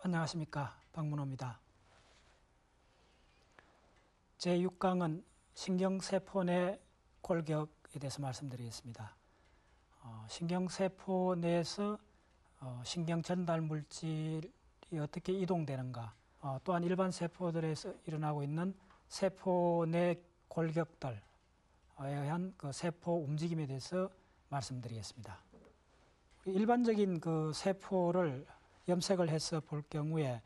안녕하십니까, 박문호입니다. 제6강은 신경세포 내 골격에 대해서 말씀드리겠습니다. 신경세포 내에서 신경전달 물질이 어떻게 이동되는가, 또한 일반 세포들에서 일어나고 있는 세포 내 골격들에 의한 그 세포 움직임에 대해서 말씀드리겠습니다. 일반적인 그 세포를 염색을 해서 볼 경우에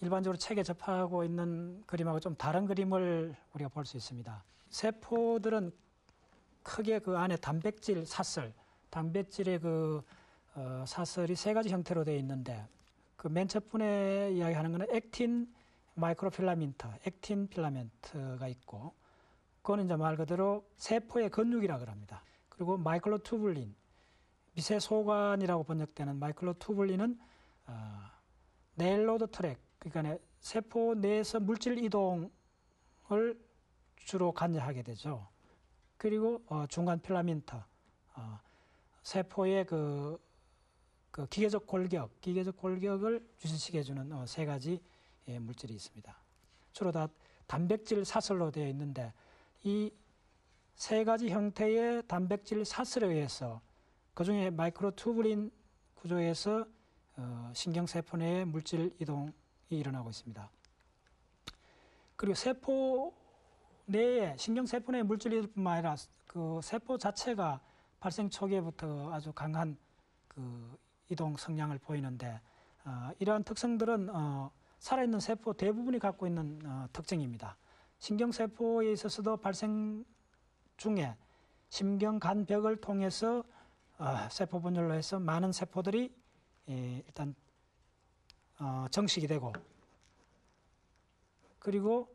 일반적으로 책에 접하고 있는 그림하고 좀 다른 그림을 우리가 볼 수 있습니다. 세포들은 크게 그 안에 단백질 사슬, 단백질의 사슬이 세 가지 형태로 되어 있는데, 그 맨 첫 번에 이야기하는 것은 액틴 마이크로필라멘트, 액틴 필라멘트가 있고, 그거는 이제 말 그대로 세포의 근육이라고 합니다. 그리고 마이클로투블린, 미세 소관이라고 번역되는 마이클로투블린은 네일로드 트랙, 그러니까 세포 내에서 물질 이동을 주로 관여하게 되죠. 그리고 중간 필라멘트, 세포의 그 기계적 골격을 유지시켜 주는 세 가지 물질이 있습니다. 주로 다 단백질 사슬로 되어 있는데, 이 세 가지 형태의 단백질 사슬에 의해서 그 중에 마이크로투블린 구조에서 신경세포 내의 물질 이동이 일어나고 있습니다. 그리고 세포 내에, 신경세포 내의 물질 이동뿐만 아니라 그 세포 자체가 발생 초기에부터 아주 강한 그 이동 성향을 보이는데, 이러한 특성들은 살아있는 세포 대부분이 갖고 있는 특징입니다. 신경세포에 있어서도 발생 중에 심경간벽을 통해서 세포 분열로 해서 많은 세포들이 일단 정식이 되고, 그리고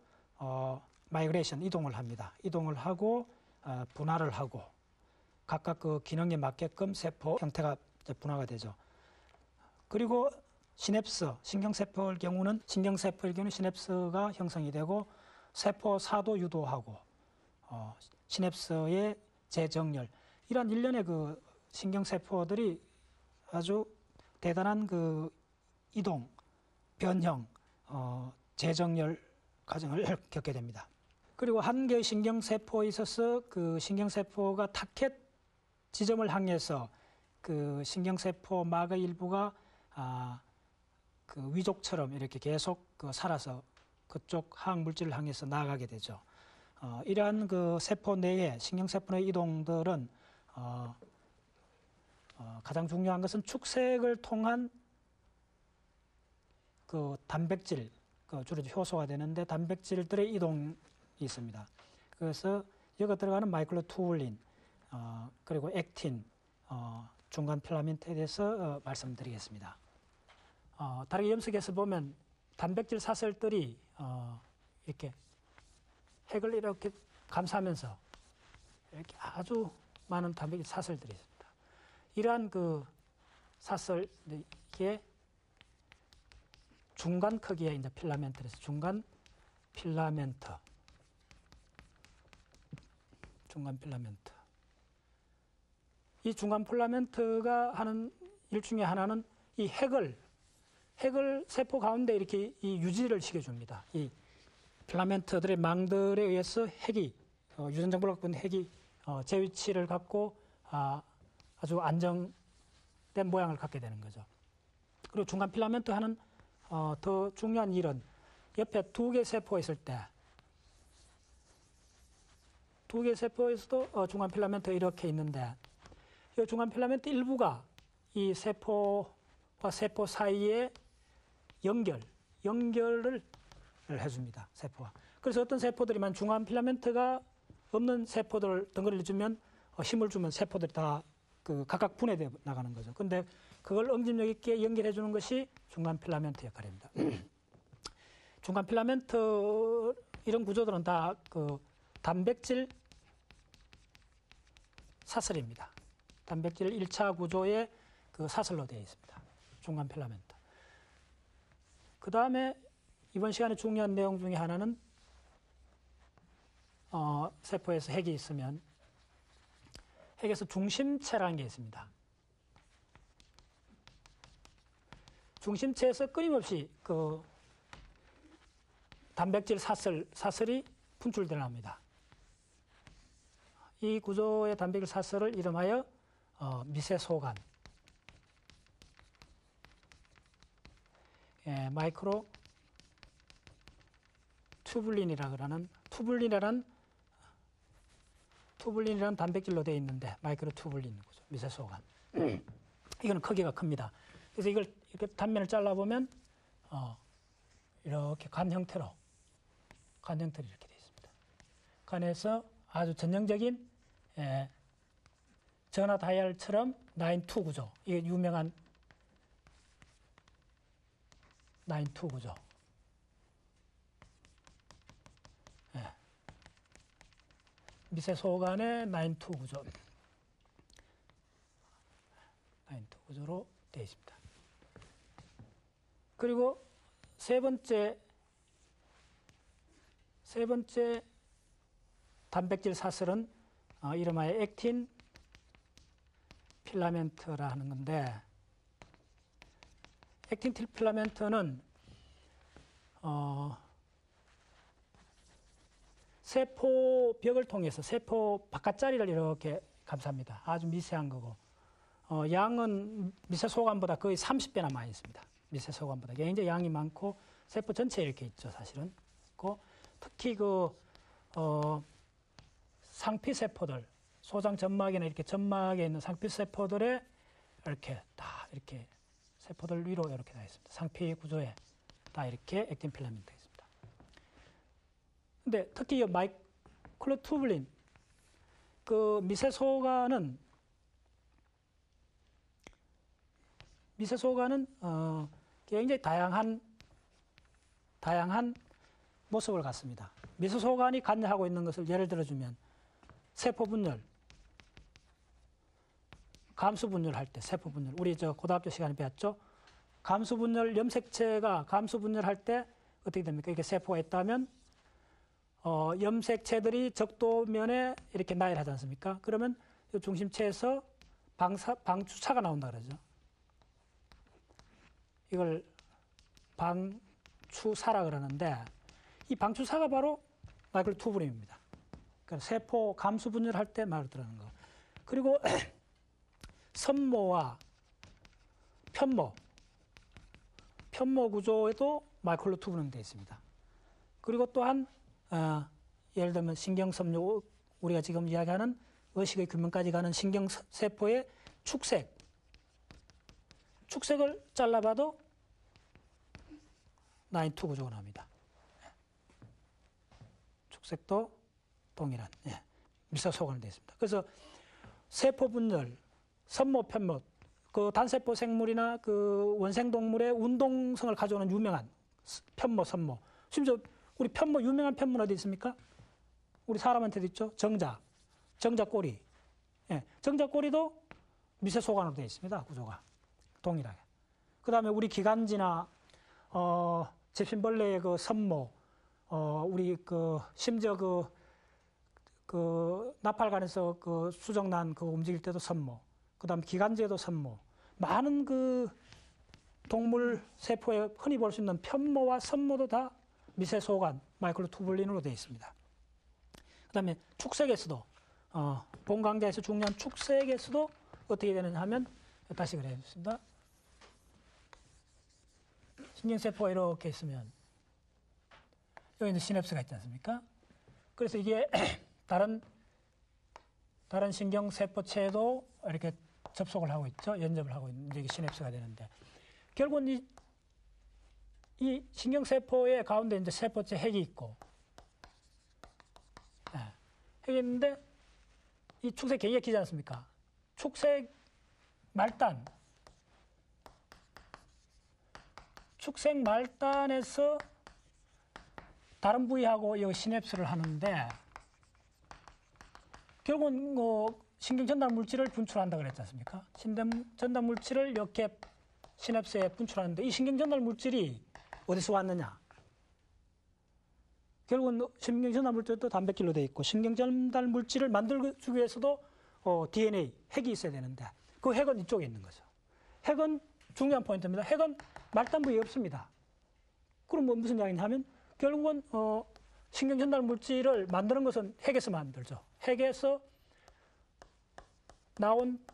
마이그레이션, 이동을 합니다. 이동을 하고 분할을 하고, 각각 그 기능에 맞게끔 세포 형태가 분화가 되죠. 그리고 시냅스, 신경세포의 경우는 시냅스가 형성이 되고, 세포사도 유도하고, 시냅스의 재정렬, 이러한 일련의 그 신경세포들이 아주 대단한 그 이동, 변형, 재정렬 과정을 겪게 됩니다. 그리고 한 개의 신경세포에 있어서 그 신경세포가 타켓 지점을 향해서 그 신경세포막의 일부가 그 위족처럼 이렇게 계속 살아서 그쪽 항물질을 향해서 나아가게 되죠. 이러한 그 세포 내에, 신경세포 내 이동들은 가장 중요한 것은 축색을 통한 그 단백질, 주로 효소가 되는데 단백질들의 이동이 있습니다. 그래서 여기 들어가는 마이클로투블린, 그리고 액틴, 중간 필라멘트에 대해서 말씀드리겠습니다. 다르게 염색해서 보면 단백질 사슬들이 이렇게 핵을 이렇게 감싸면서 이렇게 아주 많은 단백질 사슬들이 있습니다. 이러한 그 사슬, 이게 중간 크기의 이제 필라멘트에서 중간 필라멘트. 이 중간 필라멘트가 하는 일 중에 하나는 이 핵을 세포 가운데 이렇게 이 유지를 시켜줍니다. 이 필라멘트들의 망들에 의해서 핵이, 유전정보를 갖고 있는 핵이 제 위치를 갖고 아주 안정된 모양을 갖게 되는 거죠. 그리고 중간 필라멘트 하는 더 중요한 일은 옆에 두 개 세포가 있을 때, 두 개 세포에서도 중간 필라멘트 이렇게 있는데, 이 중간 필라멘트 일부가 이 세포와 세포 사이에 연결을 해줍니다. 세포와. 그래서 어떤 세포들이만 중간 필라멘트가 없는 세포들 덩어리를 주면, 힘을 주면 세포들이 다 각각 분해되어 나가는 거죠. 근데 그걸 응집력 있게 연결해 주는 것이 중간 필라멘트 역할입니다. 중간 필라멘트 이런 구조들은 다 그 단백질 사슬입니다. 단백질 1차 구조의 그 사슬로 되어 있습니다. 중간 필라멘트. 그 다음에 이번 시간에 중요한 내용 중에 하나는 세포에서 핵이 있으면 핵에서 중심체라는 게 있습니다. 중심체에서 끊임없이 그 단백질 사슬이 분출되납니다. 이 구조의 단백질 사슬을 이름하여 미세소관, 마이크로 튜블린이라 그러는 투블린이라는 단백질로 되어 있는데 마이크로 튜블린 구조, 미세소관. 이거는 크기가 큽니다. 그래서 이걸 이렇게 단면을 잘라보면 이렇게 간 형태로 이렇게 되어 있습니다. 간에서 아주 전형적인 전화 다이얼처럼 9-2 구조, 이게 유명한 9-2 구조. 미세소관의 9-2 구조. 9-2 구조로 되어 있습니다. 그리고 세 번째 단백질 사슬은 이름하여 액틴 필라멘트라 하는 건데, 액틴 필라멘트는 세포 벽을 통해서 세포 바깥자리를 이렇게 감쌉니다. 아주 미세한 거고, 양은 미세소관보다 거의 30배나 많이 있습니다. 미세소관보다 굉장히 양이 많고 세포 전체에 이렇게 있죠, 사실은. 특히 상피세포들, 소장 점막이나 이렇게 점막에 있는 상피세포들에 이렇게 다 이렇게 세포들 위로 이렇게 다 있습니다. 상피 구조에 다 이렇게 액틴 필라멘트가 있습니다. 근데 특히 이 마이크로투블린, 그 미세소관은 굉장히 다양한 모습을 갖습니다. 미세소관이 관여하고 있는 것을 예를 들어주면 세포분열, 감수분열 할 때, 세포분열, 우리 고등학교 시간에 배웠죠? 염색체가 감수분열 할 때 어떻게 됩니까? 이렇게 세포가 있다면 염색체들이 적도면에 이렇게 나열하지 않습니까? 그러면 이 중심체에서 방추사가 나온다 그러죠. 이걸 방추사라 그러는데, 이 방추사가 바로 마이크로투뷸린입니다. 그러니까 세포 감수 분열할 때 말을 들어가는 거. 그리고 선모와 편모 구조에도 마이크로투뷸린이 되어 있습니다. 그리고 또한 예를 들면 신경섬유, 우리가 지금 이야기하는 의식의 균형까지 가는 신경세포의 축색을 잘라봐도 9-2 구조가 나옵니다. 축색도 동일한 미세소관으로 되어 있습니다. 그래서 세포 분열, 선모, 편모, 그 단세포 생물이나 그 원생동물의 운동성을 가져오는 유명한 편모, 선모. 심지어 우리 유명한 편모는 어디 있습니까? 우리 사람한테도 있죠. 정자꼬리. 정자꼬리도 미세소관으로 되어 있습니다. 구조가 동일하게. 그 다음에 우리 기관지나 제핀벌레의 그 선모, 우리 심지어 나팔관에서 수정란 움직일 때도 선모, 그 다음에 기관지에도 선모, 많은 동물 세포에 흔히 볼 수 있는 편모와 선모도 다 미세소관, 마이크로투뷸린으로 되어 있습니다. 그 다음에 축색에서도, 본 강좌에서 중요한 축색에서도 어떻게 되느냐 하면, 다시 그래야겠습니다. 신경세포가 이렇게 있으면, 여기는 시냅스가 있지 않습니까? 그래서 이게 다른 신경세포체에도 이렇게 접속을 하고 있죠. 연접을 하고 있는 이게 시냅스가 되는데, 결국은 이 신경세포의 가운데 이제 세포체 핵이 있고, 핵이 있는데 이 축색 굉장히 기지 않습니까? 축색 말단에서 다른 부위하고 여기 시냅스를 하는데, 결국은 신경 전달 물질을 분출한다 그랬지 않습니까? 전달 물질을 이렇게 시냅스에 분출하는데, 이 신경 전달 물질이 어디서 왔느냐? 결국은 신경 전달 물질도 단백질로 되어 있고, 신경 전달 물질을 만들기 위해서도 DNA, 핵이 있어야 되는데, 그 핵은 이쪽에 있는 거죠. 핵은 중요한 포인트입니다. 핵은 말단 부위에 없습니다. 그럼 뭐 무슨 이야기냐 하면 결국은 신경 전달 물질을 만드는 것은 핵에서 만들죠. 핵에서 나온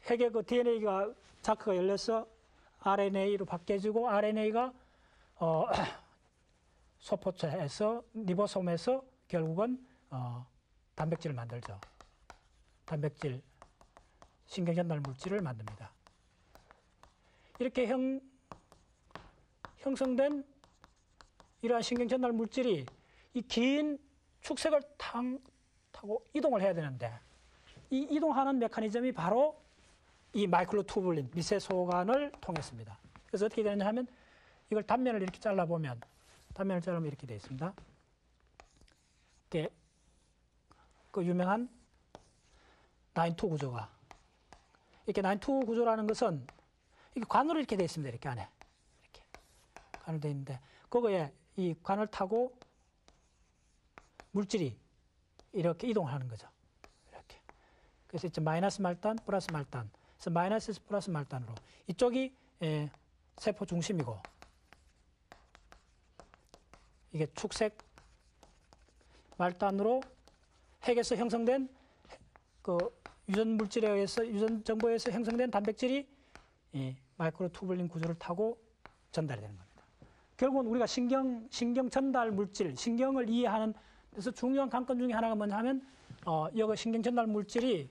핵의 그 DNA가 자크가 열려서 RNA로 바뀌어지고 RNA가 소포체에서 리보솜에서 결국은 단백질을 만들죠. 단백질, 신경 전달 물질을 만듭니다. 이렇게 형성된 이러한 신경 전달 물질이 이 긴 축색을 타고 이동을 해야 되는데 이 이동하는 메커니즘이 바로 이 마이크로투뷸린, 미세 소관을 통했습니다. 그래서 어떻게 되느냐 하면 이걸 단면을 이렇게 잘라보면 이렇게 되어 있습니다. 이렇게 그 유명한 9-2 구조가 이렇게 9-2 구조라는 것은 이게 관으로 이렇게 되어 있습니다. 이렇게 안에 이렇게 관으로 되어 있는데 그거에 이 관을 타고 물질이 이렇게 이동하는 거죠. 이렇게. 그래서 이제 마이너스 말단, 플러스 말단. 그래서 마이너스에서 플러스 말단으로 이쪽이 세포 중심이고 이게 축색 말단으로 핵에서 형성된 그 유전 물질에 의해서 유전 정보에 의해서 형성된 단백질이 이 마이크로투뷸린 구조를 타고 전달이 되는 겁니다. 결국은 우리가 신경 전달 물질, 신경을 이해하는 데서 중요한 관건 중에 하나가 뭐냐 하면 여기 신경 전달 물질이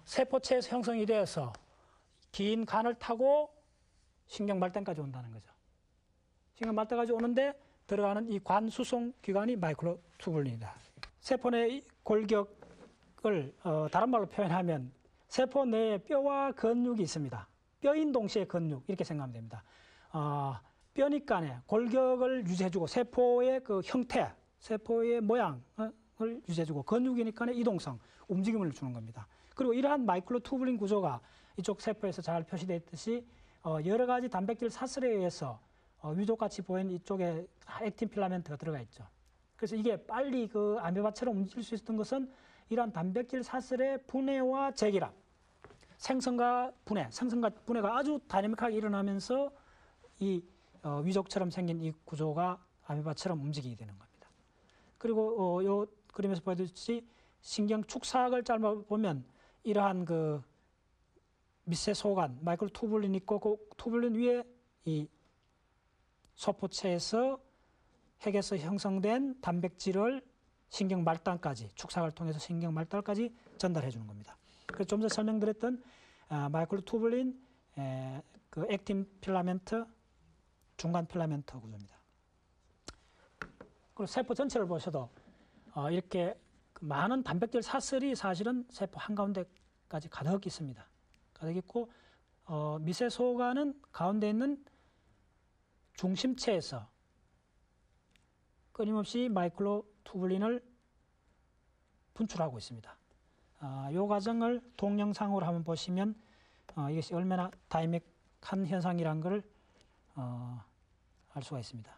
세포체에서 형성이 되어서 긴 관을 타고 신경 말단까지 온다는 거죠. 신경 말단까지 오는데 들어가는 이 관 수송 기관이 마이크로투뷸린이다. 세포 내 골격을 다른 말로 표현하면 세포 내에 뼈와 근육이 있습니다. 뼈인 동시에 근육 이렇게 생각하면 됩니다. 뼈니까 골격을 유지해주고 세포의 그 형태, 세포의 모양을 유지해주고 근육이니까 이동성, 움직임을 주는 겁니다. 그리고 이러한 마이크로투뷸린 구조가 이쪽 세포에서 잘 표시되어 있듯이 여러 가지 단백질 사슬에 의해서 위족같이 보이는 이쪽에 액틴 필라멘트가 들어가 있죠. 그래서 이게 빨리 그 아메바처럼 움직일 수 있었던 것은 이러한 단백질 사슬의 분해와 재결합, 생성과 분해가 아주 다이내믹하게 일어나면서 이 위족처럼 생긴 이 구조가 아메바처럼 움직이게 되는 겁니다. 그리고 요 그림에서 보여드렸듯이 신경 축삭을 짧아보면 이러한 그 미세 소관, 마이크로투뷸린 있고 그 투뷸린 위에 이 소포체에서 핵에서 형성된 단백질을 신경 말단까지 축삭을 통해서 신경 말단까지 전달해 주는 겁니다. 그래서 좀 전에 설명드렸던 마이크로투뷸린, 그 액틴 필라멘트, 중간 필라멘트 구조입니다. 그리고 세포 전체를 보셔도 이렇게 많은 단백질 사슬이 사실은 세포 한가운데까지 가득 있습니다. 가득 있고 미세 소관은 가운데 있는 중심체에서 끊임없이 마이크로투뷸린을 분출하고 있습니다. 이 과정을 동영상으로 한번 보시면 이것이 얼마나 다이내믹한 현상이라는 걸 알 수가 있습니다.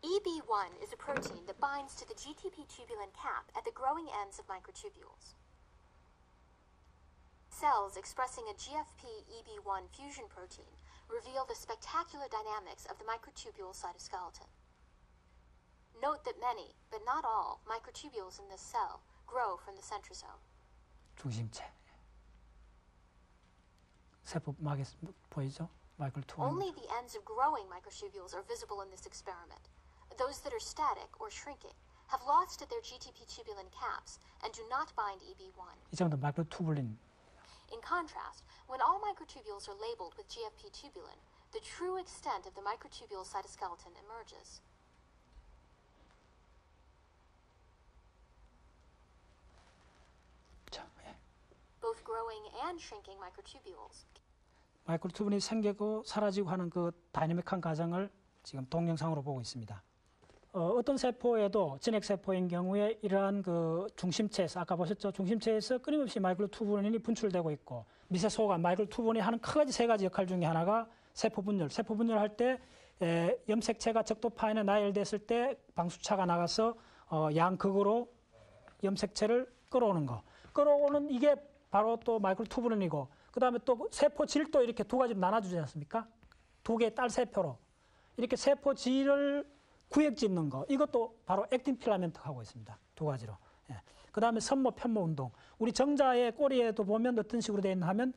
EB1 is a protein that binds to the GTP tubulin cap at the growing ends of microtubules. Cells expressing a GFP-EB1 fusion protein reveal the spectacular dynamics of the microtubule cytoskeleton. Note that many, but not all, microtubules in this cell grow from the centrosome. 중심체. 세포막에 보이죠? 마이크로투뷸린. Only the ends of growing microtubules are visible in this experiment. Those that are static or shrinking have lost their GTP tubulin caps and do not bind EB1. 이 정도 마이크로투뷸린. In contrast, when all microtubules are labeled with GFP tubulin, the true extent of the microtubule cytoskeleton emerges. Both growing and shrinking microtubules. 마이크로투뷸린이 생기고 사라지고 하는 그 다이내믹한 과정을 지금 동영상으로 보고 있습니다. 어떤 세포에도 진핵세포인 경우에 이러한 그 중심체에서 아까 보셨죠? 중심체에서 끊임없이 마이크로투뷸린이 분출되고 있고 미세 소관 마이크로투뷸린이 하는 크게 세 가지 역할 중에 하나가 세포 분열. 세포 분열할 때 염색체가 적도파인에 나열됐을 때 방수차가 나가서 양극으로 염색체를 끌어오는 거. 끌어오는 이게 바로 또 마이크로투뷸린이고 그 다음에 또 세포 질도 이렇게 두 가지로 나눠주지 않습니까? 두 개의 딸 세포로. 이렇게 세포 질을 구역 짓는 거. 이것도 바로 액틴 필라멘트가 하고 있습니다. 두 가지로. 예. 그 다음에 선모, 편모 운동. 우리 정자의 꼬리에도 보면 어떤 식으로 되어 있나 하면,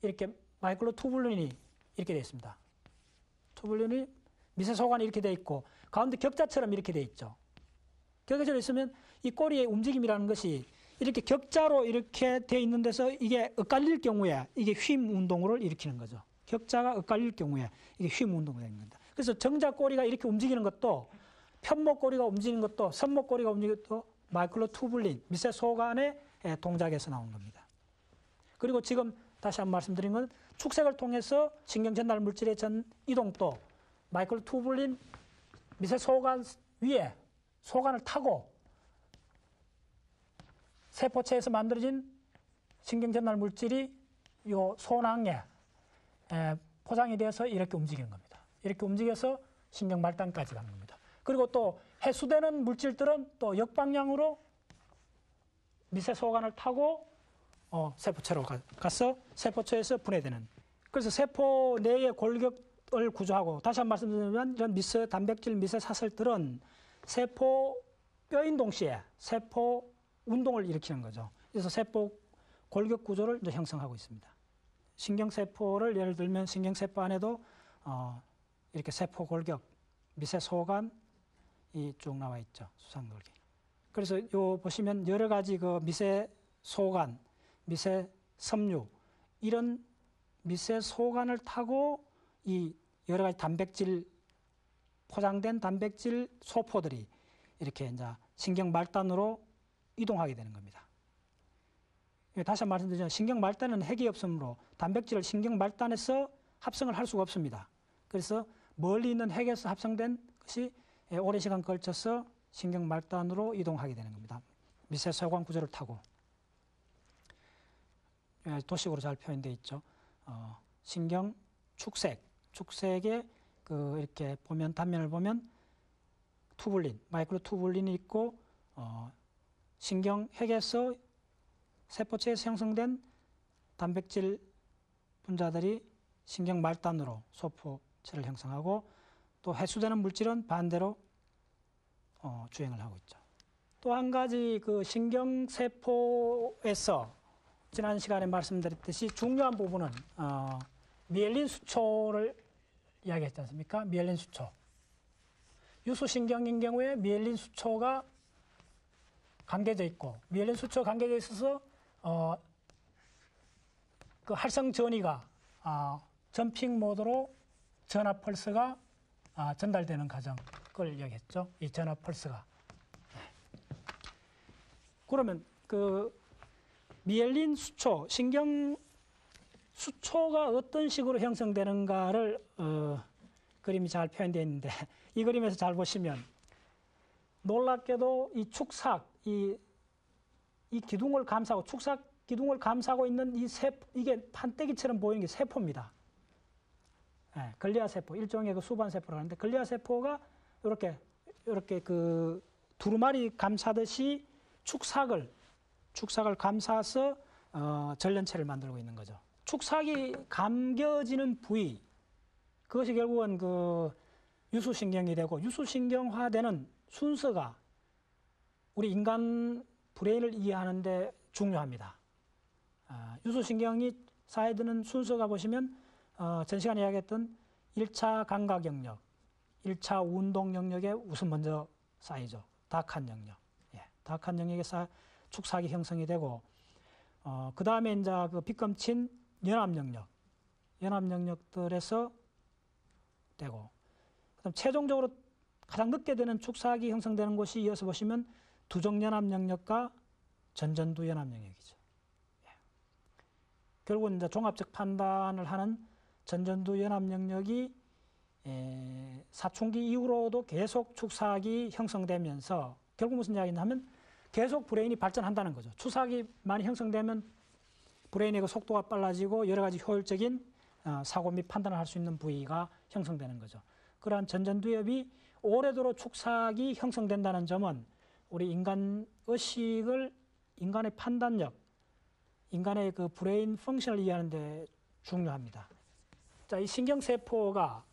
이렇게 마이클로 투블린이 이렇게 되어 있습니다. 투블린이 미세소관이 이렇게 되어 있고, 가운데 격자처럼 이렇게 되어 있죠. 격자처럼 있으면 이 꼬리의 움직임이라는 것이 이렇게 격자로 이렇게 되어 있는 데서 이게 엇갈릴 경우에 이게 휨 운동을 일으키는 거죠. 격자가 엇갈릴 경우에 이게 휨 운동이 되는 겁니다. 그래서 정자 꼬리가 이렇게 움직이는 것도 편모 꼬리가 움직이는 것도 선모 꼬리가 움직이는 것도 마이클로 투블린, 미세소관의 동작에서 나온 겁니다. 그리고 지금 다시 한번 말씀드린 건 축색을 통해서 신경전달 물질의 전 이동도 마이클로 투블린 미세소관 위에 소관을 타고 세포체에서 만들어진 신경전달 물질이 요 소낭에 포장이 되어서 이렇게 움직이는 겁니다. 이렇게 움직여서 신경말단까지 가는 겁니다. 그리고 또 해수되는 물질들은 또 역방향으로 미세소관을 타고 세포체로 가서 세포체에서 분해되는. 그래서 세포 내의 골격을 구조하고 다시 한번 말씀드리면 이런 미세 단백질 미세 사슬들은 세포 뼈인 동시에 세포 운동을 일으키는 거죠. 그래서 세포 골격 구조를 이제 형성하고 있습니다. 신경세포를 예를 들면 신경세포 안에도 이렇게 세포 골격, 미세소관이 쭉 나와 있죠. 수상골격. 그래서 요 보시면 여러 가지 그 미세소관, 미세섬유 이런 미세소관을 타고 이 여러 가지 단백질 포장된 단백질 소포들이 이렇게 이제 신경말단으로 이동하게 되는 겁니다. 다시 한번 말씀드리면 신경말단은 핵이 없으므로 단백질을 신경말단에서 합성을 할 수가 없습니다. 그래서 멀리 있는 핵에서 합성된 것이 오랜 시간 걸쳐서 신경말단으로 이동하게 되는 겁니다. 미세소관 구조를 타고. 도식으로 잘 표현되어 있죠. 신경 축색. 축색에 이렇게 보면 단면을 보면 투블린, 마이크로 투블린이 있고 신경 핵에서 세포체에서 형성된 단백질 분자들이 신경 말단으로 소포체를 형성하고 또 해수되는 물질은 반대로 주행을 하고 있죠. 또 한 가지 그 신경세포에서 지난 시간에 말씀드렸듯이 중요한 부분은 미엘린 수초를 이야기했지 않습니까? 미엘린 수초. 유소신경인 경우에 미엘린 수초가 관계되어 있고 미엘린 수초 관계되어 있어서 그 활성 전이가 점핑 모드로 전압 펄스가 전달되는 과정을 이야기했죠. 이 전압 펄스가. 그러면 그 미엘린 수초, 신경 수초가 어떤 식으로 형성되는가를 그림이 잘 표현되어 있는데 이 그림에서 잘 보시면 놀랍게도 이 축삭, 이 기둥을 감싸고 축삭 기둥을 감싸고 있는 이게 판때기처럼 보이는 게 세포입니다. 글리아 세포, 일종의 그 수반 세포라고 하는데 글리아 세포가 이렇게 그 두루마리 감싸듯이 축삭을 감싸서 전련체를 만들고 있는 거죠. 축삭이 감겨지는 부위, 그것이 결국은 그 유수신경이 되고 유수신경화되는 순서가 우리 인간 브레인을 이해하는데 중요합니다. 유수신경이 쌓여드는 순서가 보시면 전 시간에 이야기했던 1차 감각 영역, 1차 운동 영역에 우선 먼저 쌓이죠. 다크한 영역. 다크한 영역에 축삭이 형성이 되고 그 다음에 이제 그 빗검친 연합 영역들에서 되고 그다음 최종적으로 가장 늦게 되는 축삭이 형성되는 곳이 이어서 보시면 두정연합 영역과 전전두 연합 영역이죠. 결국은 이제 종합적 판단을 하는 전전두 연합 영역이 사춘기 이후로도 계속 축삭이 형성되면서 결국 무슨 이야기냐면 계속 브레인이 발전한다는 거죠. 축삭이 많이 형성되면 브레인의 그 속도가 빨라지고 여러 가지 효율적인 사고 및 판단을 할 수 있는 부위가 형성되는 거죠. 그러한 전전두엽이 오래도록 축삭이 형성된다는 점은 우리 인간 의식을 인간의 판단력, 인간의 그 브레인 펑션을 이해하는 데 중요합니다. 자, 이 신경세포가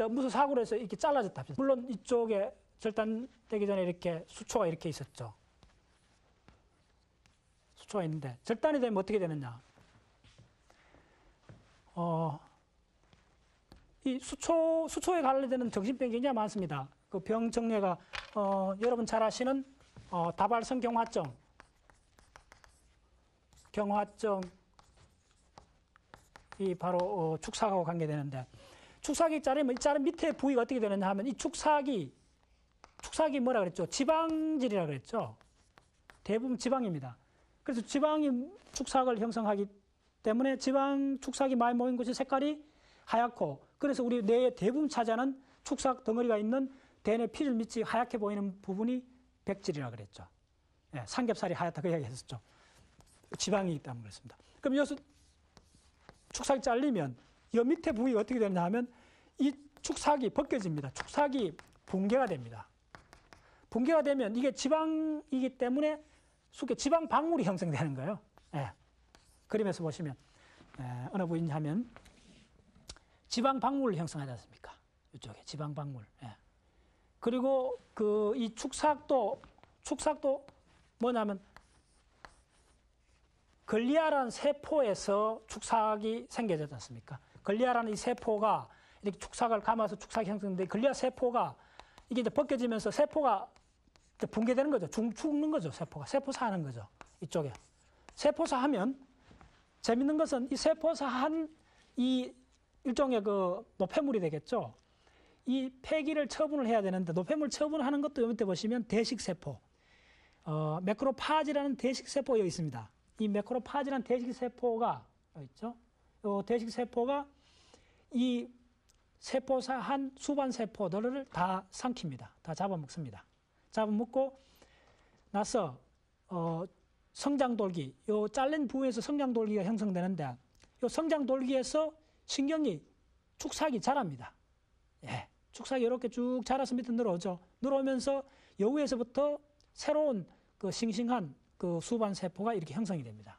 무슨 사고로 해서 이렇게 잘라졌다. 물론 이쪽에 절단되기 전에 이렇게 수초가 이렇게 있었죠. 수초가 있는데 절단이 되면 어떻게 되느냐? 이 수초에 관련되는 정신병이 굉장히 많습니다. 그 병 정례가 여러분 잘 아시는 다발성 경화증, 이 바로 축삭하고 관계되는데, 축삭이 자르면 이 자른 밑에 부위가 어떻게 되느냐 하면 이 축삭이 뭐라 그랬죠? 지방질이라 그랬죠. 대부분 지방입니다. 그래서 지방이 축삭을 형성하기 때문에 지방 축삭이 많이 모인 곳의 색깔이 하얗고, 그래서 우리 뇌의 대부분 차지하는 축삭 덩어리가 있는 대뇌 피질 밑이 하얗게 보이는 부분이 백질이라 그랬죠. 예, 삼겹살이 하얗다 그 이야기 했었죠. 지방이 있다는 그랬습니다. 그럼 여기서 축삭이 잘리면 이 밑에 부위가 어떻게 되느냐 하면 이 축삭이 벗겨집니다. 축삭이 붕괴가 됩니다. 붕괴가 되면 이게 지방이기 때문에 속에 지방 방울이 형성되는 거예요. 예. 그림에서 보시면 어느 부위냐 하면 지방 방울을 형성하지 않습니까? 이쪽에 지방 방울. 예. 그리고 이 축삭도 뭐냐면 글리아라는 세포에서 축삭이 생겨졌지 않습니까? 글리아라는 이 세포가 이렇게 축삭을 감아서 축삭이 형성되는데, 글리아 세포가 이게 이제 벗겨지면서 세포가 이제 붕괴되는 거죠. 죽는 거죠. 세포사하는 거죠. 이쪽에. 세포사하면 재밌는 것은 이 세포사한 이 일종의 그 노폐물이 되겠죠. 이 폐기를 처분을 해야 되는데, 노폐물 처분하는 것도 여기 밑에 보시면 대식세포, 매크로파지라는 대식세포가 여기 있습니다. 이 매크로파지라는 대식세포가 여기 있죠. 이 대식세포가 이 세포사한 수반세포들을 다 삼킵니다. 다 잡아먹습니다. 잡아먹고 나서 성장돌기, 요 잘린 부위에서 성장돌기가 형성되는데, 요 성장돌기에서 신경이 축삭이 자랍니다. 예, 축삭이 이렇게 쭉 자라서 밑에 늘어오죠. 늘어오면서 요 위에서부터 새로운 그 싱싱한 그 수반세포가 이렇게 형성이 됩니다.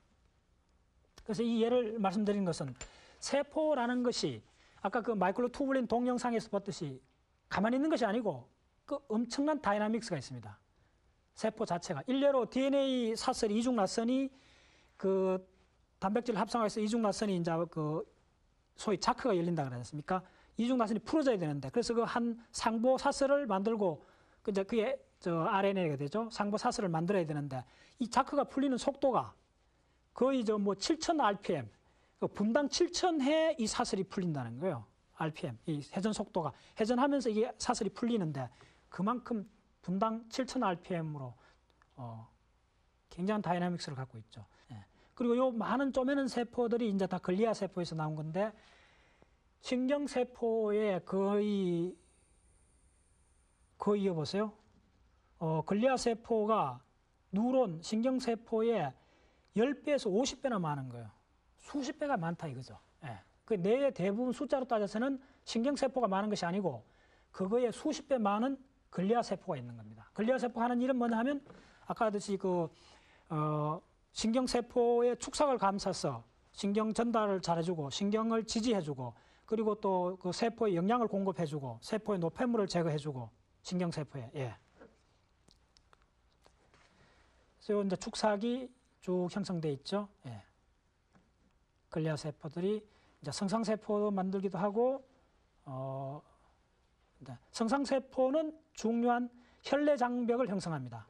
그래서 이 예를 말씀드린 것은 세포라는 것이 아까 그 마이클로 투블린 동영상에서 봤듯이 가만히 있는 것이 아니고 그 엄청난 다이나믹스가 있습니다. 세포 자체가. 일례로 DNA 사슬 이중나선이 그 단백질 합성해서 이중나선이 이제 그 소위 자크가 열린다 그러지 않습니까? 이중나선이 풀어져야 되는데, 그래서 그 한 상보 사슬을 만들고 이제 그게 RNA가 되죠. 상보 사슬을 만들어야 되는데, 이 자크가 풀리는 속도가 거의 7,000 RPM, 분당 7,000회 이 사슬이 풀린다는 거예요. RPM, 이 회전 속도가. 회전하면서 이게 사슬이 풀리는데, 그만큼 분당 7,000 RPM으로 굉장한 다이나믹스를 갖고 있죠. 예. 그리고 요 많은 쪼매는 세포들이 이제 다 글리아 세포에서 나온 건데, 신경세포의 거의 여보세요? 글리아 세포가 뉴런, 신경세포의 10배에서 50배나 많은 거예요. 수십 배가 많다 이거죠. 예. 그 뇌의 대부분 숫자로 따져서는 신경세포가 많은 것이 아니고 그거에 수십 배 많은 글리아 세포가 있는 겁니다. 글리아 세포 하는 일은 뭐냐 하면 아까 하듯이 신경세포의 축삭을 감싸서 신경 전달을 잘해주고 신경을 지지해주고, 그리고 또 그 세포에 영양을 공급해주고 세포의 노폐물을 제거해주고 신경세포에. 예. 그래서 이제 축삭이 쭉 형성돼 있죠. 예. 글리아 세포들이 이제 성상세포도 만들기도 하고, 성상세포는 중요한 혈내장벽을 형성합니다.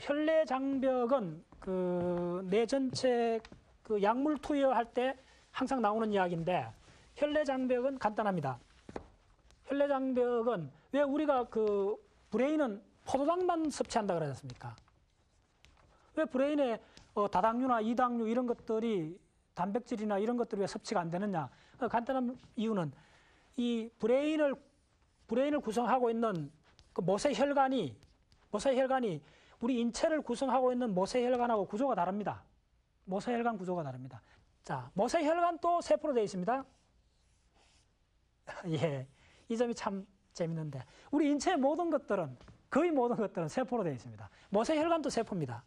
혈내장벽은 그 뇌 전체 그 약물 투여할 때 항상 나오는 이야기인데, 혈내장벽은 간단합니다. 혈내장벽은 왜 우리가 그 브레인은 포도당만 섭취한다 그러지 않습니까? 왜 브레인에 다당류나 이당류 이런 것들이 단백질이나 이런 것들이 왜 섭취가 안 되느냐? 간단한 이유는 이 브레인을 구성하고 있는 그 모세혈관이 우리 인체를 구성하고 있는 모세혈관하고 구조가 다릅니다. 모세혈관 구조가 다릅니다. 자, 모세혈관도 세포로 되어 있습니다. 예, 이 점이 참 재밌는데, 우리 인체의 거의 모든 것들은 세포로 되어 있습니다. 모세혈관도 세포입니다.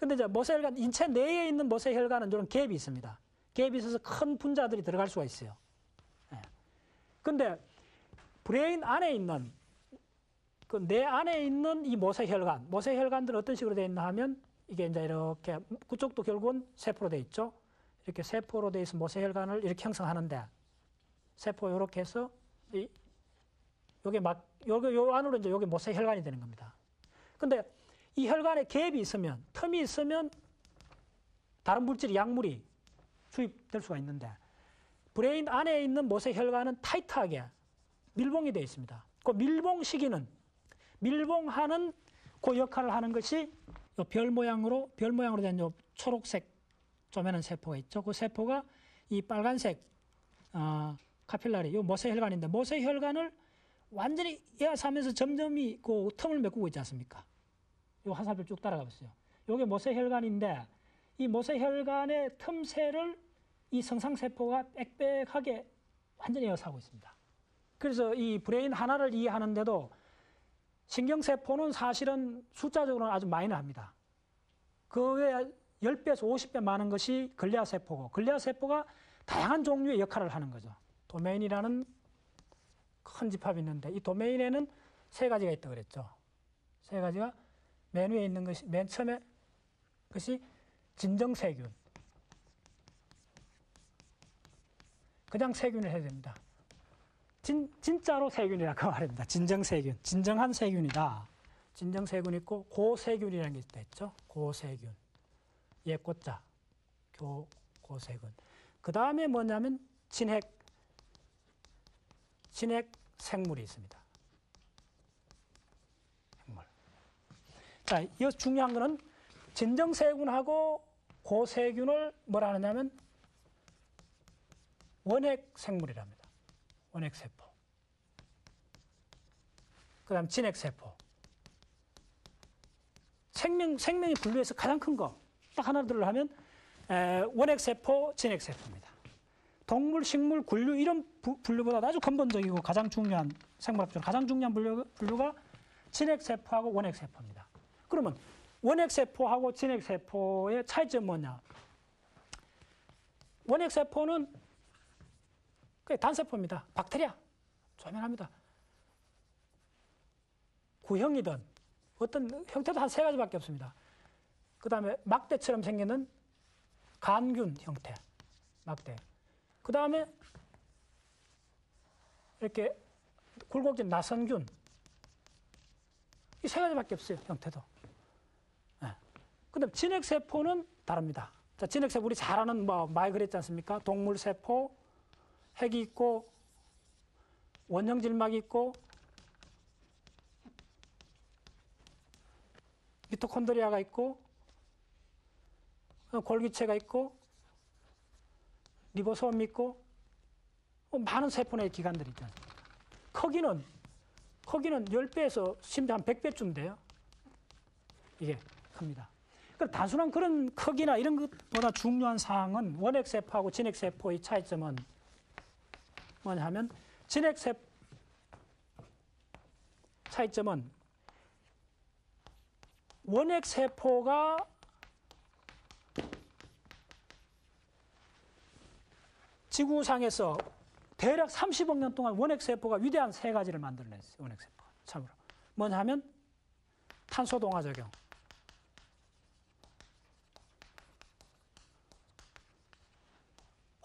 근데 이제 모세혈관, 인체 내에 있는 모세혈관은 이런 갭이 있습니다. 갭이 있어서 큰 분자들이 들어갈 수가 있어요. 예. 근데 브레인 안에 있는, 그 뇌 안에 있는 이 모세혈관들은 어떤 식으로 되어 있나 하면 이게 이제 이렇게, 그쪽도 결국은 세포로 되어 있죠. 이렇게 세포로 되어 있어 모세혈관을 이렇게 형성하는데, 세포 이렇게 해서, 요게 막, 요 안으로 이제 요게 모세혈관이 되는 겁니다. 근데 이 혈관에 갭이 있으면, 틈이 있으면 다른 물질이, 약물이 주입될 수가 있는데, 브레인 안에 있는 모세혈관은 타이트하게 밀봉이 되어 있습니다. 그 밀봉 시기는, 밀봉하는 그 역할을 하는 것이 요 별 모양으로 된 요 초록색 쪼매는 세포가 있죠. 그 세포가 이 빨간색, 카필라리, 요 모세혈관인데, 모세혈관을 완전히 에워싸면서 점점이 그 틈을 메꾸고 있지 않습니까? 요 화살표 쭉 따라가 보세요. 요게 모세혈관인데, 이 모세혈관의 틈새를 이 성상세포가 빽빽하게 완전히 에워싸고 있습니다. 그래서 이 브레인 하나를 이해하는데도 신경세포는 사실은 숫자적으로는 아주 마이너합니다. 그에 10배에서 50배 많은 것이 글리아세포고, 글리아세포가 다양한 종류의 역할을 하는 거죠. 도메인이라는 큰 집합이 있는데, 이 도메인에는 3가지가 있다고 그랬죠. 3가지가 맨 위에 있는 것이, 맨 처음에 것이 진정세균. 그냥 세균을 해야 됩니다. 진짜로 세균이라고 말합니다. 진정세균. 진정한 세균이다. 진정세균 있고, 고세균이라는 게 있죠. 고세균. 예, 꽃자. 고세균. 그 다음에 뭐냐면, 진핵 생물이 있습니다. 생물. 자, 이 중요한 거는 진정세균하고 고세균을 뭐라 하느냐면 원핵생물이랍니다. 원핵세포. 그 다음 진핵세포. 생명이 분류해서 가장 큰 거, 딱 하나 들으려 하면 원핵세포, 진핵세포입니다. 동물, 식물, 굴류 이런 분류보다 아주 근본적이고 가장 중요한 생물학적으로 가장 중요한 분류가 진핵세포하고 원핵세포입니다. 그러면 원핵세포하고 진핵세포의 차이점은 뭐냐? 원핵세포는 단세포입니다. 박테리아. 조면합니다. 구형이든 어떤 형태도 한 3가지밖에 없습니다. 그 다음에 막대처럼 생기는 간균 형태. 막대. 그 다음에 이렇게 굴곡진 나선균. 이 3가지밖에 없어요. 형태도. 네. 그 다음 진핵세포는 다릅니다. 자, 진핵세포 우리 잘 아는 많이 그랬지 않습니까? 동물세포, 핵이 있고, 원형질막이 있고, 미토콘드리아가 있고, 골기체가 있고, 리보솜이 있고, 많은 세포 내 기관들이 있지 않습니까? 크기는 10배에서 심지어 한 100배쯤 돼요. 이게 큽니다. 그러니까 단순한 그런 크기나 이런 것보다 중요한 사항은 원핵세포하고 진핵세포의 차이점은 뭐냐 하면, 진핵세포 차이점은 원핵세포가 지구상에서 대략 30억 년 동안 원핵세포가 위대한 3가지를 만들어냈어요. 원핵세포가. 참으로. 뭐냐 하면 탄소동화작용,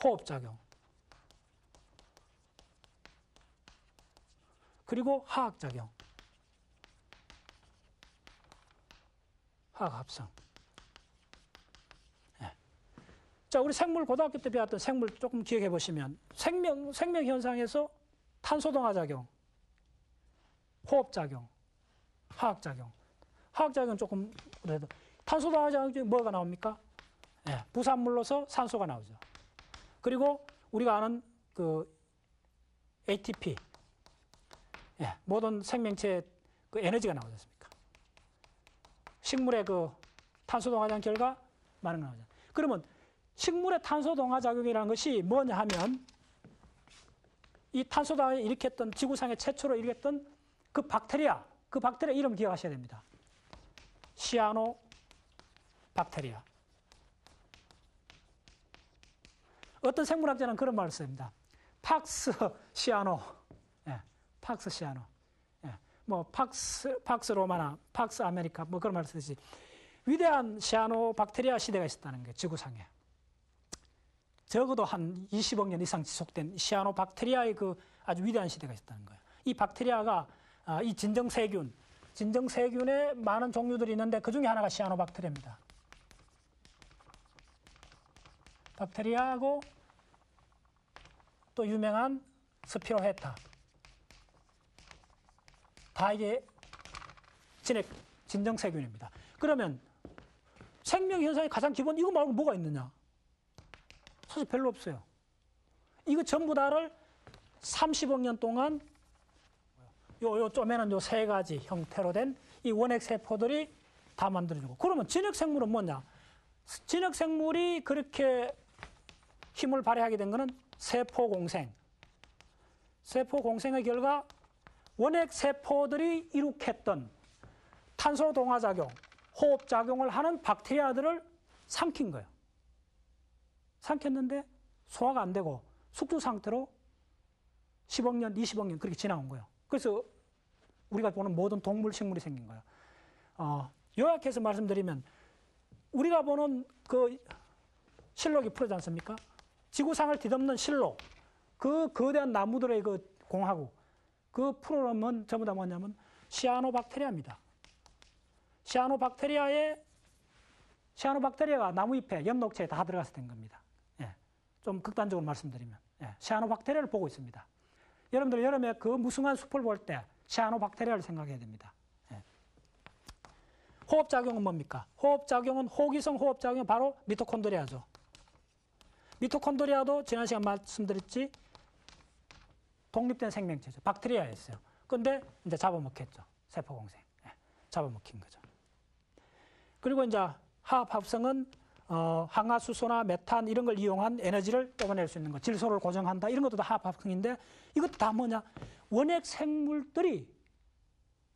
호흡작용, 그리고 화학작용, 화학합성. 네. 자, 우리 생물 고등학교 때 배웠던 생물 조금 기억해 보시면 생명 현상에서 탄소동화작용, 호흡작용, 화학작용. 화학작용 조금 그래도 탄소동화작용 중에 뭐가 나옵니까? 네. 부산물로서 산소가 나오죠. 그리고 우리가 아는 그 ATP, 예, 모든 생명체의 그 에너지가 나오지 않습니까? 식물의 그 탄소동화작용 결과 많은 거 나오죠. 그러면 식물의 탄소동화작용이라는 것이 뭐냐 하면, 이 탄소동화를 일으켰던, 지구상에 최초로 일으켰던 그 박테리아 이름 기억하셔야 됩니다. 시아노 박테리아. 어떤 생물학자는 그런 말을 씁니다. 팍스 시아노. 예, 팍스 시아노. 예, 뭐 팍스 로마나 팍스 아메리카 뭐 그런 말을 쓰듯이 위대한 시아노 박테리아 시대가 있었다는 거예요. 지구상에. 적어도 한 20억 년 이상 지속된 시아노 박테리아의 그 아주 위대한 시대가 있었다는 거예요. 이 박테리아가 이 진정세균의 많은 종류들이 있는데 그 중에 하나가 시아노 박테리아입니다. 박테리아하고 또 유명한 스피로헤타. 다 이게 진정세균입니다. 그러면 생명현상의 가장 기본 이거 말고 뭐가 있느냐? 사실 별로 없어요. 이거 전부 다를 30억 년 동안 요 쪼매는 요 세 가지 형태로 된 이 원핵 세포들이 다 만들어주고. 그러면 진핵생물은 뭐냐? 진핵생물이 그렇게 힘을 발휘하게 된 거는 세포공생. 세포공생의 결과 원핵 세포들이 이룩했던 탄소 동화작용, 호흡작용을 하는 박테리아들을 삼킨 거예요. 삼켰는데 소화가 안 되고 숙주 상태로 10억 년, 20억 년 그렇게 지나온 거예요. 그래서 우리가 보는 모든 동물, 식물이 생긴 거예요. 요약해서 말씀드리면 우리가 보는 그 실록이 풀어지 않습니까? 지구상을 뒤덮는 실록, 그 거대한 나무들의 그 공화국, 그 풀어놓으면 전부 다 뭐냐면 시아노박테리아입니다. 시아노박테리아가 나무잎에, 엽록체에 다 들어가서 된 겁니다. 예, 좀 극단적으로 말씀드리면. 예, 시아노박테리아를 보고 있습니다. 여러분들 여름에 그 무성한 숲을 볼 때 시아노박테리아를 생각해야 됩니다. 예. 호흡작용은 뭡니까? 호흡작용은 호기성 호흡작용은 바로 미토콘드리아죠. 미토콘드리아도 지난 시간 말씀드렸지 독립된 생명체죠. 박테리아였어요. 근데 이제 잡아먹혔죠. 세포공생. 예, 잡아먹힌 거죠. 그리고 이제 화합합성은 항화수소나 메탄 이런 걸 이용한 에너지를 뽑아낼 수 있는 것, 질소를 고정한다 이런 것도 다 화합합성인데 이것도 다 뭐냐? 원핵 생물들이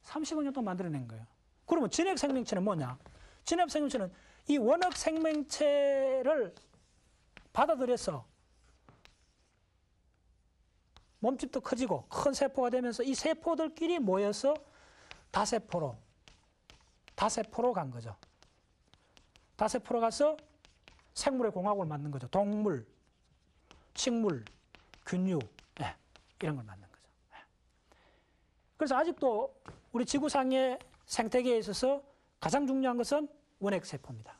30억 년 동안 만들어낸 거예요. 그러면 진핵 생명체는 뭐냐? 진핵 생명체는 이 원핵 생명체를 받아들여서 몸집도 커지고 큰 세포가 되면서 이 세포들끼리 모여서 다세포로 간 거죠. 다세포로 가서 생물의 공화국을 만든 거죠. 동물, 식물, 균류 이런 걸 만든 거죠. 그래서 아직도 우리 지구상의 생태계에 있어서 가장 중요한 것은 원핵세포입니다.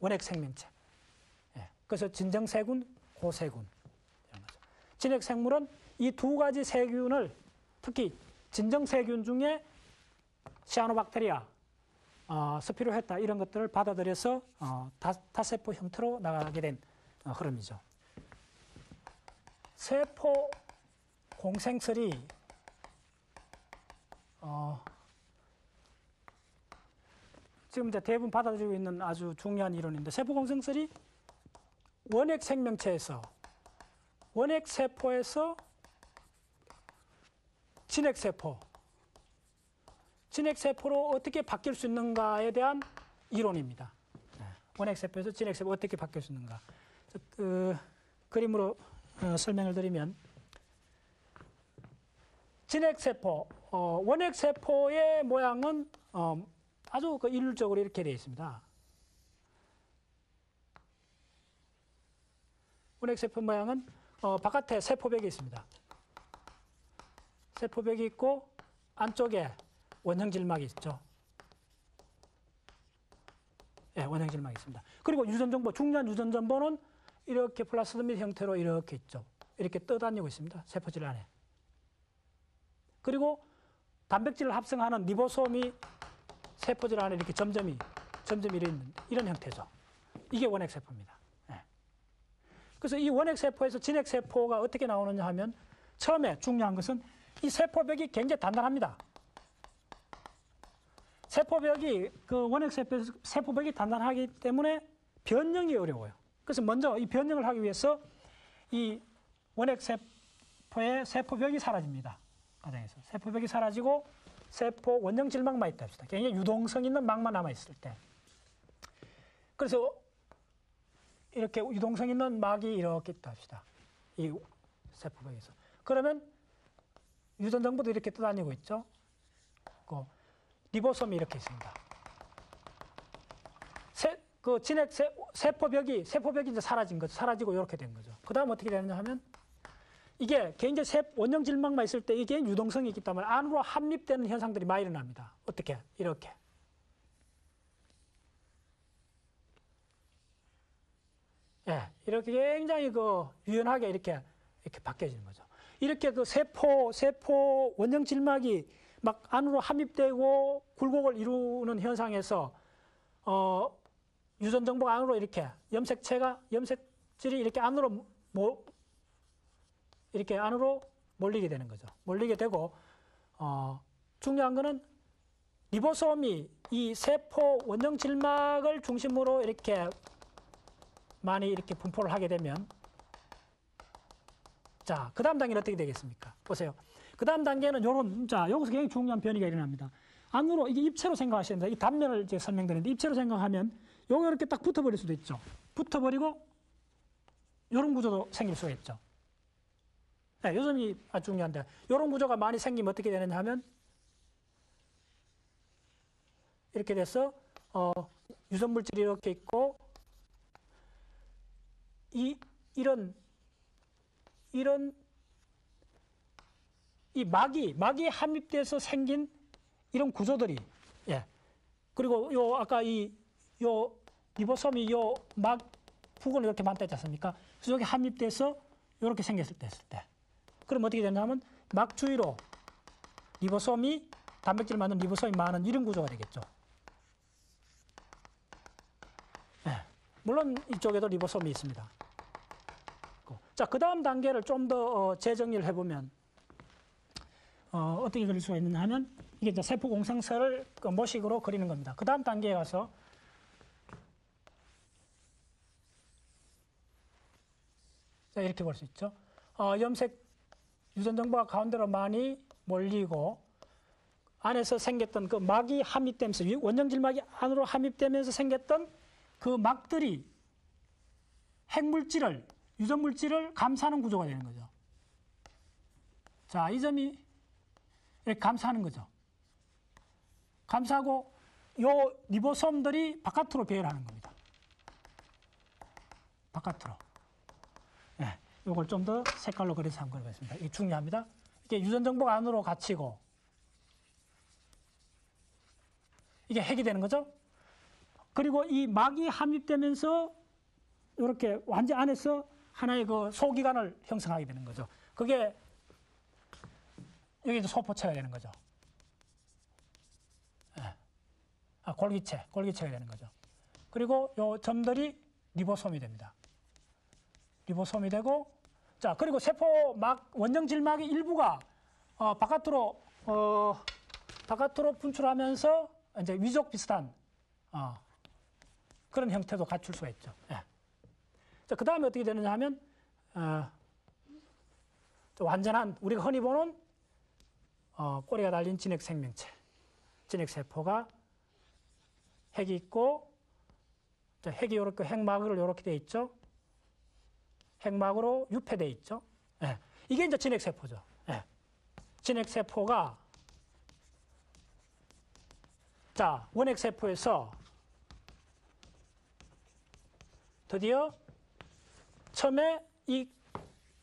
원핵생명체. 그래서 진정세균, 고세균 이런 거죠. 진핵생물은 이 두 가지 세균을 특히 진정세균 중에 시아노박테리아, 스피로헤타 이런 것들을 받아들여서 다세포 형태로 나가게 된 흐름이죠. 세포 공생설이 지금 이제 대부분 받아들이고 있는 아주 중요한 이론인데 세포 공생설이 원핵 생명체에서 원핵 세포에서 진핵 세포로 어떻게 바뀔 수 있는가에 대한 이론입니다. 원핵 세포에서 진핵 세포 어떻게 바뀔 수 있는가? 그림으로 설명을 드리면 진핵 세포, 원핵 세포의 모양은 아주 일률적으로 이렇게 되어 있습니다. 원핵 세포 모양은 바깥에 세포벽이 있습니다. 세포벽이 있고 안쪽에 원형질막이 있죠. 예, 원형질막이 있습니다. 그리고 유전정보, 중요한 유전정보는 이렇게 플라스미드 형태로 이렇게 있죠. 이렇게 떠다니고 있습니다. 세포질 안에. 그리고 단백질을 합성하는 리보솜이 세포질 안에 이렇게 점점이 있는 이런 형태죠. 이게 원핵세포입니다. 예. 그래서 이 원핵세포에서 진핵세포가 어떻게 나오느냐 하면 처음에 중요한 것은 이 세포벽이 굉장히 단단합니다. 세포벽이 그 원핵세포에서 세포벽이 단단하기 때문에 변형이 어려워요. 그래서 먼저 이 변형을 하기 위해서 이 원핵세포의 세포벽이 사라집니다. 과정에서 세포벽이 사라지고 세포 원형질막만 있다 합시다. 굉장히 유동성 있는 막만 남아 있을 때 그래서 이렇게 유동성 있는 막이 이렇게 있다 합시다. 이 세포벽에서. 그러면 유전 정보도 이렇게 떠다니고 있죠. 그 리보솜이 이렇게 있습니다. 세포벽이 이제 사라진 거죠. 사라지고 이렇게 된 거죠. 그 다음 어떻게 되느냐 하면 이게 이제 원형 질막만 있을 때 이게 유동성이 있기 때문에 안으로 함립되는 현상들이 많이 일어납니다. 어떻게? 이렇게. 예, 이렇게 굉장히 유연하게 이렇게 바뀌어지는 거죠. 이렇게 세포 원형 질막이 막 안으로 함입되고 굴곡을 이루는 현상에서, 유전 정보가 안으로 이렇게 염색질이 이렇게 안으로 이렇게 안으로 몰리게 되는 거죠. 몰리게 되고, 중요한 거는 리보솜이 이 세포 원형 질막을 중심으로 이렇게 많이 이렇게 분포를 하게 되면, 자, 그 다음 단계는 어떻게 되겠습니까? 보세요. 그 다음 단계는 여기서 굉장히 중요한 변이가 일어납니다. 안으로, 이게 입체로 생각하셔야 됩니다. 이 단면을 이제 설명드리는데, 입체로 생각하면, 요거 이렇게 딱 붙어버릴 수도 있죠. 붙어버리고, 요런 구조도 생길 수가 있죠. 네, 요 점이 아주 중요한데, 요런 구조가 많이 생기면 어떻게 되느냐 하면, 이렇게 돼서, 유전물질이 이렇게 있고, 이런 이 막이 함입돼서 생긴 이런 구조들이, 예. 그리고 아까 요 리보솜이 요 막 부근을 이렇게 만들지 않습니까? 그래서 여기 함입돼서 이렇게 생겼을 때 그럼 어떻게 되냐면 막 주위로 단백질 만든 리보솜이 많은 이런 구조가 되겠죠. 예. 물론 이쪽에도 리보솜이 있습니다. 자, 그 다음 단계를 좀 더 재정리를 해보면, 어떻게 그릴 수가 있느냐 하면, 이게 이제 세포 공생설을 모식으로 그리는 겁니다. 그 다음 단계에 가서, 자, 이렇게 볼 수 있죠. 염색 유전 정보가 가운데로 많이 몰리고, 안에서 생겼던 그 막이 함입되면서, 원형 질막이 안으로 함입되면서 생겼던 그 막들이 유전물질을 감싸는 구조가 되는 거죠. 자, 이 점이 이렇게 감싸는 거죠. 감싸고 요 리보솜들이 바깥으로 배열하는 겁니다. 바깥으로. 네, 요걸 좀 더 색깔로 그려서 한번 그려보겠습니다. 이게 중요합니다. 이게 유전 정보가 안으로 갇히고 이게 핵이 되는 거죠. 그리고 이 막이 함입되면서 이렇게 완전 안에서 하나의 소기관을 형성하게 되는 거죠. 그게 여기 이제 소포체가 되는 거죠. 네. 골기체가 되는 거죠. 그리고 요 점들이 리보솜이 됩니다. 리보솜이 되고, 자, 그리고 세포 원형 질막의 일부가 바깥으로 분출하면서 이제 위족 비슷한 그런 형태도 갖출 수가 있죠. 네. 자, 그 다음에 어떻게 되느냐 하면, 완전한, 우리가 흔히 보는, 꼬리가 달린 진핵 생명체. 진핵 세포가 핵이 있고, 핵이 이렇게, 핵막으로 이렇게 되어 있죠. 핵막으로 유폐되어 있죠. 네. 이게 이제 진핵 세포죠. 네. 진핵 세포가, 자, 원핵 세포에서 드디어 처음에 이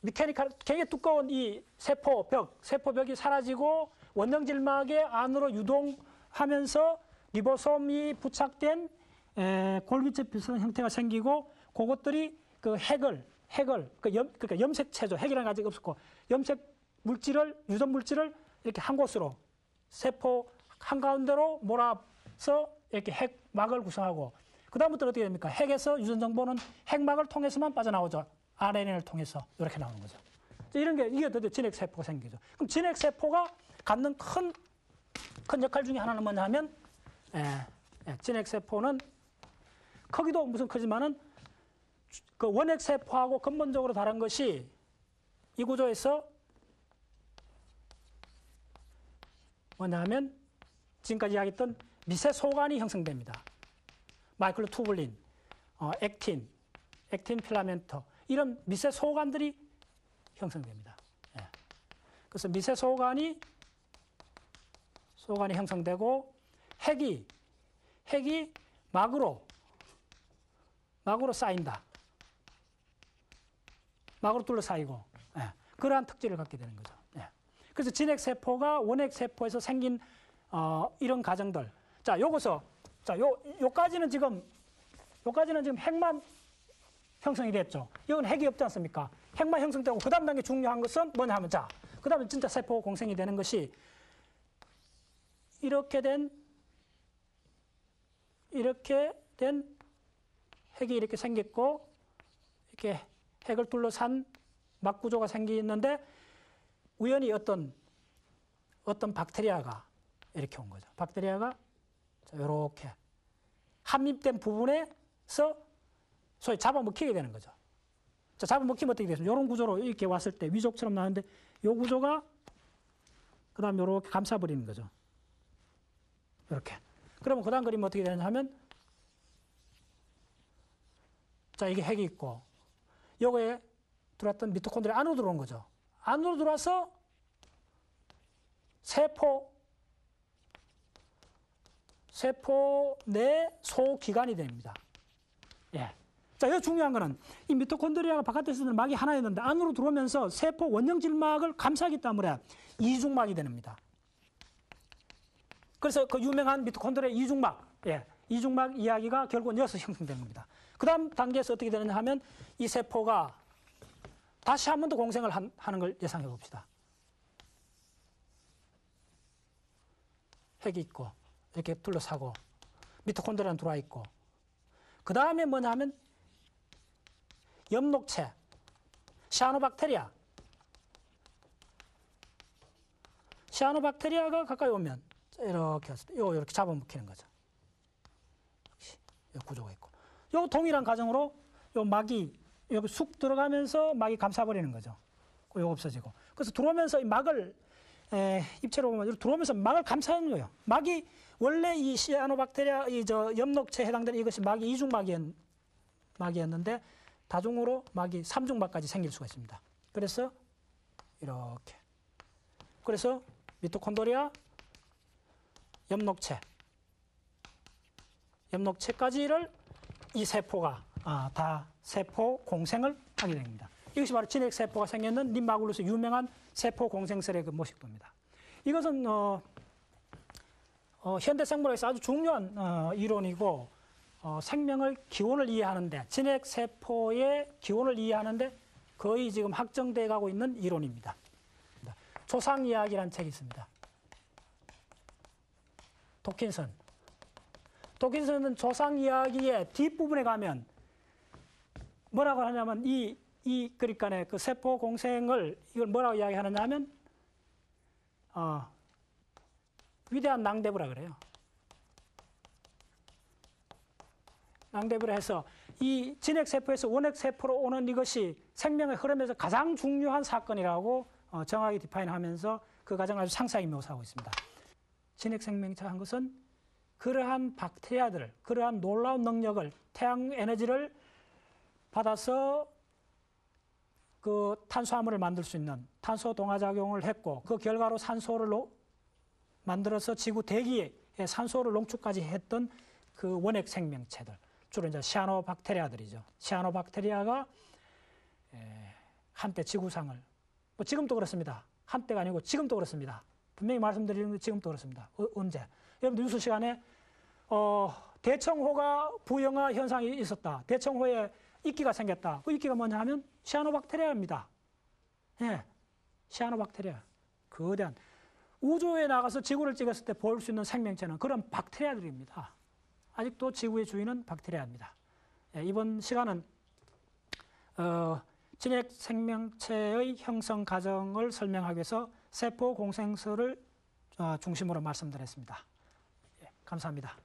미케니컬 굉장히 두꺼운 이 세포벽이 사라지고 원형 질막의 안으로 유동하면서 리보솜이 부착된 골기체 비슷한 형태가 생기고, 그것들이 그 그러니까 염색체죠. 핵이라는 가지가 없었고, 유전 물질을 이렇게 한 곳으로 세포 한가운데로 몰아서 이렇게 핵막을 구성하고, 그 다음부터 어떻게 됩니까? 핵에서 유전 정보는 핵막을 통해서만 빠져나오죠. RNA를 통해서 이렇게 나오는 거죠. 이게 드디어 진핵 세포가 생기죠. 그럼 진핵 세포가 갖는 큰 역할 중에 하나는 뭐냐 하면, 진핵 세포는 크기도 무슨 크지만은 그 원핵 세포하고 근본적으로 다른 것이 이 구조에서 뭐냐 하면 지금까지 이야기했던 미세 소관이 형성됩니다. 마이클로투블린. 액틴 필라멘트 이런 미세 소관들이 형성됩니다. 예. 그래서 미세 소관이 형성되고 핵이 막으로 쌓인다. 막으로 둘러싸이고 그러한 특질을 갖게 되는 거죠. 예. 그래서 진핵세포가 원핵세포에서 생긴 이런 과정들. 자, 요까지는 지금 핵만 형성이 됐죠. 이건 핵이 없지 않습니까? 핵만 형성되고 그 다음 단계 중요한 것은 뭐냐 하면 그 다음에 진짜 세포 공생이 되는 것이 이렇게 된 핵이 이렇게 생겼고 이렇게 핵을 둘러싼 막 구조가 생기는데 우연히 어떤 박테리아가 이렇게 온 거죠. 박테리아가 이렇게 함입된 부분에서 소위 잡아먹히게 되는 거죠. 자, 잡아먹히면 어떻게 되겠습니까? 이런 구조로 이렇게 왔을 때 위족처럼 나왔는데 이 구조가 그 다음 이렇게 감싸버리는 거죠. 이렇게. 그러면 그 다음 그림은 어떻게 되느냐 하면 자, 이게 핵이 있고 요거에 들어왔던 미토콘드리아 안으로 들어온 거죠. 안으로 들어와서 세포 내 소기관이 됩니다. 예. 자, 여기 중요한 거는 이 미토콘드리아가 바깥에서는 막이 하나였는데 안으로 들어오면서 세포 원형질막을 감싸기 때문에 이중막이 됩니다. 그래서 그 유명한 미토콘드리아 이중막, 이중막 이야기가 결국은 여기서 형성되는 겁니다. 그 다음 단계에서 어떻게 되느냐 하면 이 세포가 다시 한 번 더 공생을 하는 걸 예상해 봅시다. 핵이 있고 이렇게 둘러싸고 미토콘드리아는 들어와 있고 그 다음에 뭐냐 하면 엽록체, 시아노박테리아가 가까이 오면 이렇게 잡아먹히는 거죠. 이 구조가 있고 요 동일한 과정으로 요 막이 여기 쑥 들어가면서 막이 감싸버리는 거죠. 요거 없어지고. 그래서 들어오면서 이 막을 입체로 보면 들어오면서 막을 감싸는 거예요. 막이 원래 이 시아노박테리아 엽록체에 해당되는 이것이 막이 이중막이었는데 다중으로 막이 삼중막까지 생길 수가 있습니다. 그래서 이렇게. 그래서 미토콘드리아, 엽록체까지를 이 세포가 다 세포 공생을 하게 됩니다. 이것이 바로 진핵세포가 생겼는 림마굴루스 유명한 세포 공생설의 그 모식도입니다. 이것은 현대 생물학에서 아주 중요한 이론이고 생명의 기원을 이해하는데 진핵세포의 기원을 이해하는데 거의 지금 확정돼 가고 있는 이론입니다. 조상이야기라는 책이 있습니다. 도킨슨은 조상이야기의 뒷부분에 가면 뭐라고 하냐면 그러니까 그 세포 공생을 이걸 뭐라고 이야기하느냐 하면 위대한 낭대부라 그래요. 낭대부라 해서 이 진핵세포에서 원핵세포로 오는 이것이 생명의 흐름에서 가장 중요한 사건이라고 정확히 디파인하면서 그 과정을 아주 상세하게 묘사하고 있습니다. 진핵생명체 한 것은 그러한 박테리아들, 그러한 놀라운 능력을 태양 에너지를 받아서 그 탄수화물을 만들 수 있는 탄소 동화작용을 했고 그 결과로 산소를 만들어서 지구 대기에 산소를 농축까지 했던 그 원핵 생명체들 주로 이제 시아노박테리아들이죠. 시아노박테리아가 한때 지구상을 지금도 그렇습니다. 한때가 아니고 지금도 그렇습니다. 분명히 말씀드리는데 지금도 그렇습니다. 언제? 여러분 뉴스 시간에 대청호가 부영화 현상이 있었다. 대청호에 이끼가 생겼다. 그 이끼가 뭐냐 하면 시아노박테리아입니다. 시아노박테리아. 거대한 우주에 나가서 지구를 찍었을 때 볼 수 있는 생명체는 그런 박테리아들입니다. 아직도 지구의 주인은 박테리아입니다. 이번 시간은 진핵 생명체의 형성 과정을 설명하기 위해서 세포 공생설을 중심으로 말씀드렸습니다. 감사합니다.